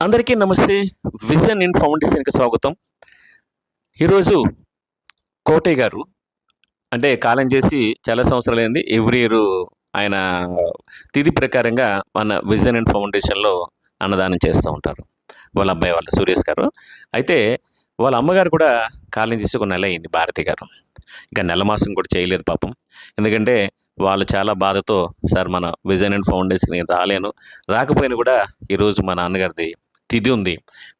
అందరికీ నమస్తే. Vision in ఫౌండేషన్కి స్వాగతం. ఈరోజు కోటయ్య గారు అంటే కాలం చేసి చాలా సంవత్సరాలైంది. ఎవ్రీ ఇయర్ ఆయన తిథి ప్రకారంగా మన విజన్ ఇన్ ఫౌండేషన్లో అన్నదానం చేస్తూ ఉంటారు. వాళ్ళ అబ్బాయి వాళ్ళ సురేష్ గారు. అయితే వాళ్ళ అమ్మగారు కూడా కాలం చేసి ఒక నెల అయింది, భారతి గారు. ఇంకా నెల మాసం కూడా చేయలేదు పాపం. ఎందుకంటే వాళ్ళు చాలా బాధతో, సార్ మన విజన్ అండ్ ఫౌండేషన్కి రాలేను, రాకపోయినా కూడా ఈరోజు మా నాన్నగారిది తిథి ఉంది,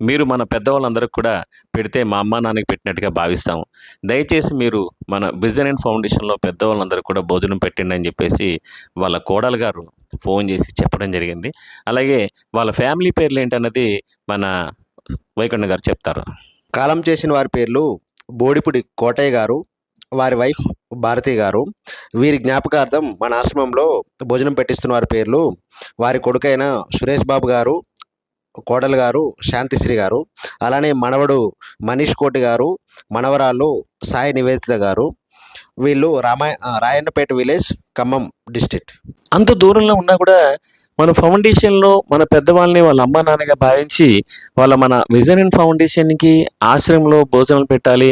మీరు మన పెద్దవాళ్ళందరికీ కూడా పెడితే మా అమ్మ నాన్నకి పెట్టినట్టుగా భావిస్తాము, దయచేసి మీరు మన విజన్ అండ్ ఫౌండేషన్లో పెద్దవాళ్ళందరికీ కూడా భోజనం పెట్టండి అని చెప్పేసి వాళ్ళ కోడలు గారు ఫోన్ చేసి చెప్పడం జరిగింది. అలాగే వాళ్ళ ఫ్యామిలీ పేర్లు ఏంటన్నది మన వైకుంఠ గారు చెప్తారు. కాలం చేసిన వారి పేర్లు బోడిపుడి కోటయ్య గారు, వారి వైఫ్ భారతి గారు. వీరి జ్ఞాపకార్థం మన ఆశ్రమంలో భోజనం పెట్టిస్తున్న వారి పేర్లు వారి కొడుకైన సురేష్ బాబు గారు, కోడలు గారు శాంతిశ్రీ గారు, అలానే మనవడు మనీష్ కోటి గారు, మనవరాళ్ళు సాయి నివేదిత గారు. వీళ్ళు రాయన్నపేట విలేజ్, ఖమ్మం డిస్ట్రిక్ట్. అంత దూరంలో ఉన్నా కూడా మన ఫౌండేషన్లో మన పెద్దవాళ్ళని వాళ్ళ అమ్మ నాన్నగా భావించి మన విజన్ అండ్ ఫౌండేషన్కి ఆశ్రమంలో భోజనాలు పెట్టాలి,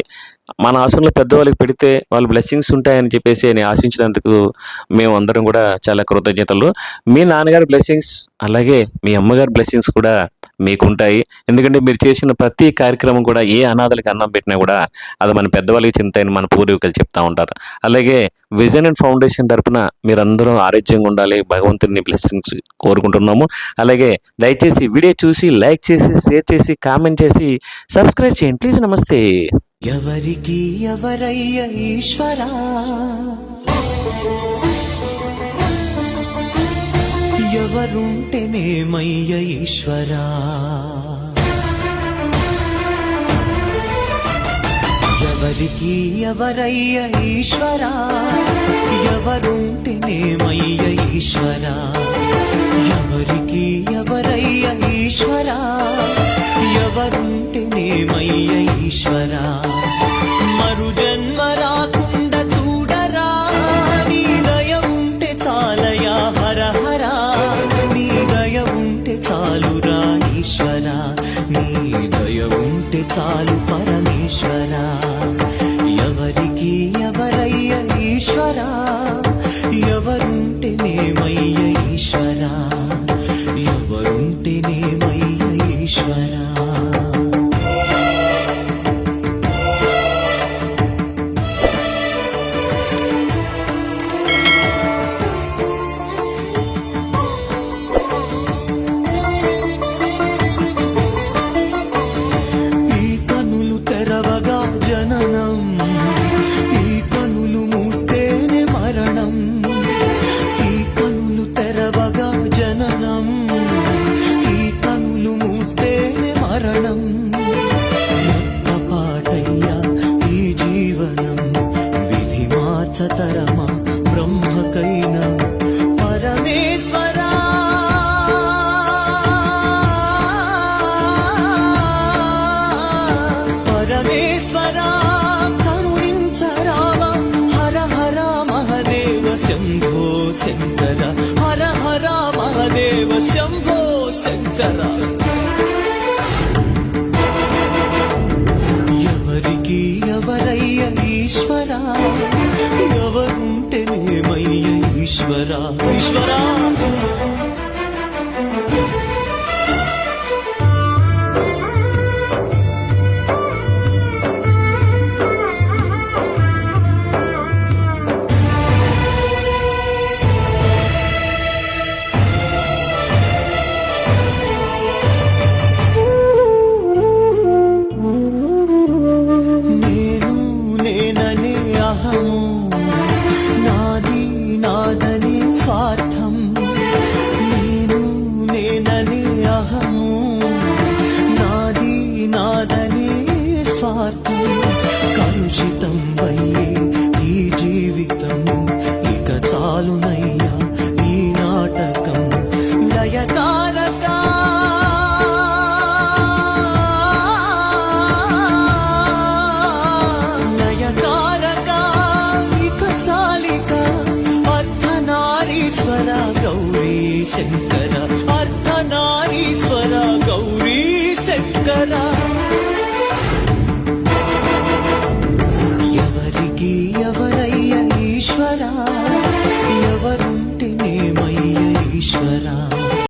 మన ఆశ్రమంలో పెద్దవాళ్ళకి పెడితే వాళ్ళ బ్లెస్సింగ్స్ ఉంటాయని చెప్పేసి అని ఆశించినందుకు మేము అందరం కూడా చాలా కృతజ్ఞతలు. మీ నాన్నగారి బ్లెస్సింగ్స్ అలాగే మీ అమ్మగారి బ్లెస్సింగ్స్ కూడా మీకుంటాయి. ఎందుకంటే మీరు చేసిన ప్రతి కార్యక్రమం కూడా ఏ అనాథలకి అన్నం పెట్టినా కూడా అది మన పెద్దవాళ్ళకి చింతని మన పూర్వీకులు చెప్తూ ఉంటారు. అలాగే విజన్ అండ్ ఫౌండేషన్ తరపున మీరందరూ ఆరోగ్యంగా ఉండాలి, భగవంతుని బ్లెస్సింగ్స్ కోరుకుంటున్నాము. అలాగే దయచేసి వీడియో చూసి లైక్ చేసి, షేర్ చేసి, కామెంట్ చేసి, సబ్స్క్రైబ్ చేయండి ప్లీజ్. నమస్తే. ఎవరికి ఎవరయ్య ఈశ్వరా, ఎవరుంటేనేమయ్య ఈశ్వరా, ఎవరికి ఎవరయ్య ఈశ్వరా, ఎవరుంటేనేమయ్య ఈశ్వరా, ఎవరికి ఎవరయ్య ఈశ్వరా, ఎవరుంటేనేమయ్య ఈశ్వరా, మరు జన్మ రాకుండా చూడరా, నీ దయ ఉంటే చాలయా హర హరా, నీ దయ ఉంటే చాలురా ఈశ్వరా, నీ దయ ఉంటే చాలు పరమేశ్వరా, ఎవరికి ఎవరయ్య ఈశ్వరా, ఎవరుంటేనేమయ్య ఈశ్వరా, ఎవరుంటేనేమయ్య ఈశ్వరా. జననం, ఈ కనులు మూస్తేనే మరణం, ఈ కనులు తెరవగా జననం, ఈ కనులు మూస్తేనే మరణం, పాటయ్యా ఈ జీవనం, విధి మార్చతరమా బ్రహ్మకైనా పరమేశ్వరా, పరమేశ్వరా కరుణించరావా, హర హర మహదేవ శంభో శంకర, హర హర మహదేవ శంభో శంకర. ఎవరికి ఎవరయ్య ఈశ్వరా, ఎవరుంటేనేమయ్య ఈశ్వరా, ఈశ్వరా. నేననే అహము,